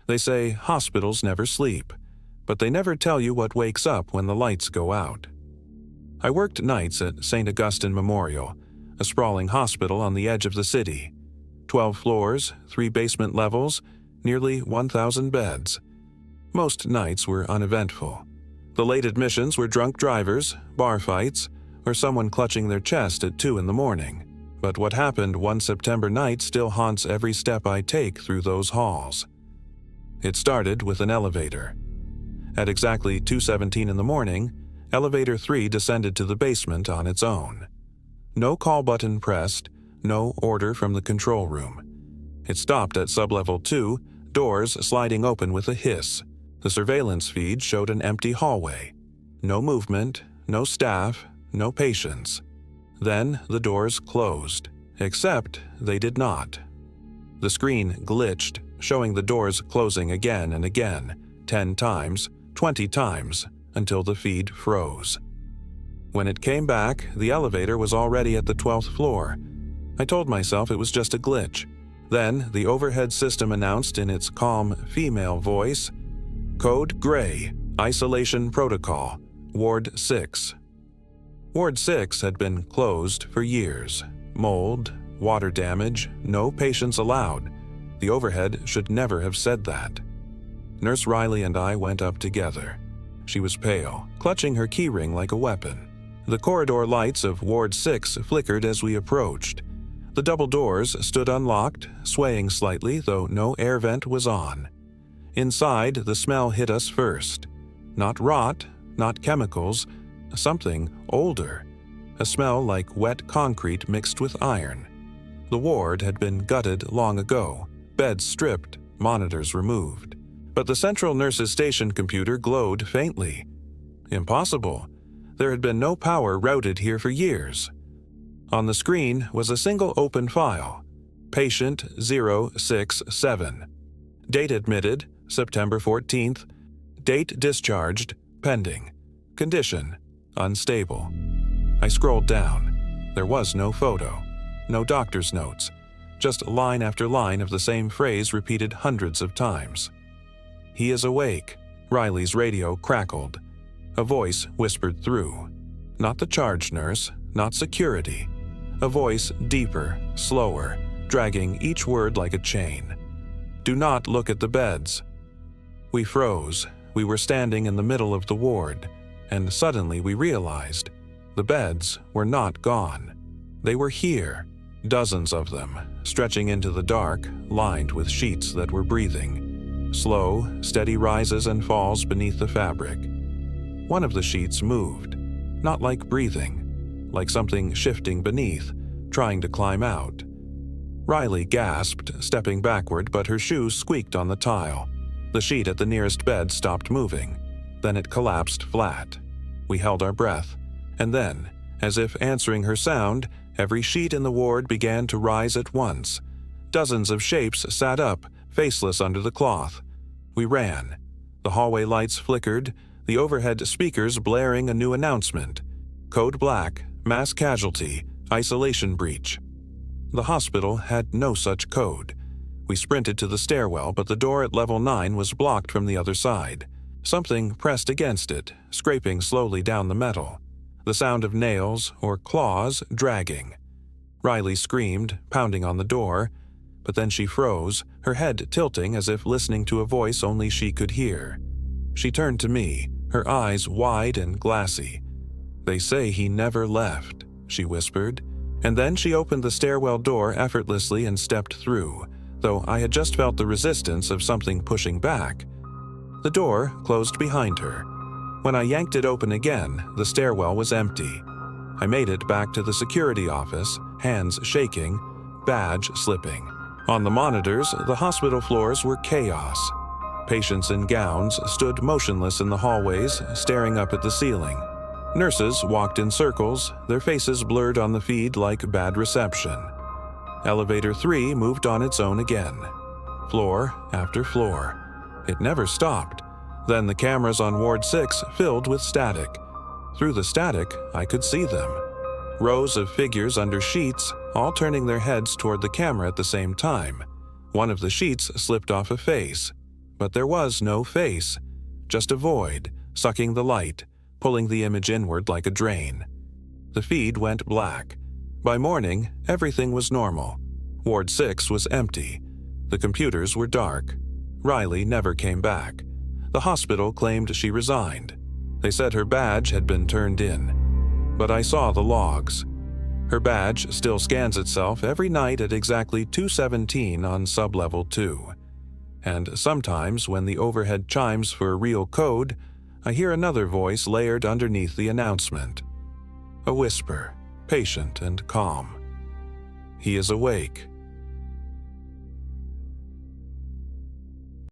They say hospitals never sleep, but they never tell you what wakes up when the lights go out. I worked nights at St. Augustine Memorial, a sprawling hospital on the edge of the city. 12 floors, 3 basement levels, nearly 1,000 beds. Most nights were uneventful. The late admissions were drunk drivers, bar fights, or someone clutching their chest at 2 in the morning. But what happened one September night still haunts every step I take through those halls. It started with an elevator. At exactly 2:17 in the morning, Elevator 3 descended to the basement on its own. No call button pressed, no order from the control room. It stopped at sublevel 2, doors sliding open with a hiss. The surveillance feed showed an empty hallway. No movement, no staff, no patients. Then the doors closed, except they did not. The screen glitched, showing the doors closing again and again, 10 times, 20 times, until the feed froze. When it came back, the elevator was already at the 12th floor. I told myself it was just a glitch. Then the overhead system announced in its calm female voice, "Code Gray, Isolation Protocol, Ward 6. Ward 6 had been closed for years. Mold, water damage, no patients allowed. The overhead should never have said that. Nurse Riley and I went up together. She was pale, clutching her keyring like a weapon. The corridor lights of Ward 6 flickered as we approached. The double doors stood unlocked, swaying slightly, though no air vent was on. Inside, the smell hit us first. Not rot, not chemicals, something older. A smell like wet concrete mixed with iron. The ward had been gutted long ago, beds stripped, monitors removed. But the central nurse's station computer glowed faintly. Impossible. There had been no power routed here for years. On the screen was a single open file. Patient 067. Date admitted, September 14th. Date discharged, pending. Condition, unstable. I scrolled down. There was no photo, no doctor's notes, just line after line of the same phrase repeated hundreds of times. "He is awake," Riley's radio crackled. A voice whispered through. Not the charge nurse, not security. A voice deeper, slower, dragging each word like a chain. "Do not look at the beds." We froze. We were standing in the middle of the ward, and suddenly we realized the beds were not gone. They were here, dozens of them, stretching into the dark, lined with sheets that were breathing. Slow, steady rises and falls beneath the fabric. One of the sheets moved, not like breathing, like something shifting beneath, trying to climb out. Riley gasped, stepping backward, but her shoes squeaked on the tile. The sheet at the nearest bed stopped moving. Then it collapsed flat. We held our breath, and then, as if answering her sound, every sheet in the ward began to rise at once. Dozens of shapes sat up, faceless under the cloth. We ran. The hallway lights flickered, the overhead speakers blaring a new announcement. Code Black, mass casualty, isolation breach. The hospital had no such code. We sprinted to the stairwell, but the door at level 9 was blocked from the other side. Something pressed against it, scraping slowly down the metal. The sound of nails or claws dragging. Riley screamed, pounding on the door, but then she froze, her head tilting as if listening to a voice only she could hear. She turned to me, her eyes wide and glassy. "They say he never left," she whispered, and then she opened the stairwell door effortlessly and stepped through, though I had just felt the resistance of something pushing back. The door closed behind her. When I yanked it open again, the stairwell was empty. I made it back to the security office, hands shaking, badge slipping. On the monitors, the hospital floors were chaos. Patients in gowns stood motionless in the hallways, staring up at the ceiling. Nurses walked in circles, their faces blurred on the feed like bad reception. Elevator 3 moved on its own again. Floor after floor. It never stopped. Then the cameras on Ward 6 filled with static. Through the static, I could see them. Rows of figures under sheets, all turning their heads toward the camera at the same time. One of the sheets slipped off a face, but there was no face, just a void, sucking the light, pulling the image inward like a drain. The feed went black. By morning, everything was normal. Ward 6 was empty. The computers were dark. Riley never came back. The hospital claimed she resigned. They said her badge had been turned in. But I saw the logs. Her badge still scans itself every night at exactly 2:17 on sublevel 2. And sometimes when the overhead chimes for real code, I hear another voice layered underneath the announcement. A whisper, patient and calm. He is awake.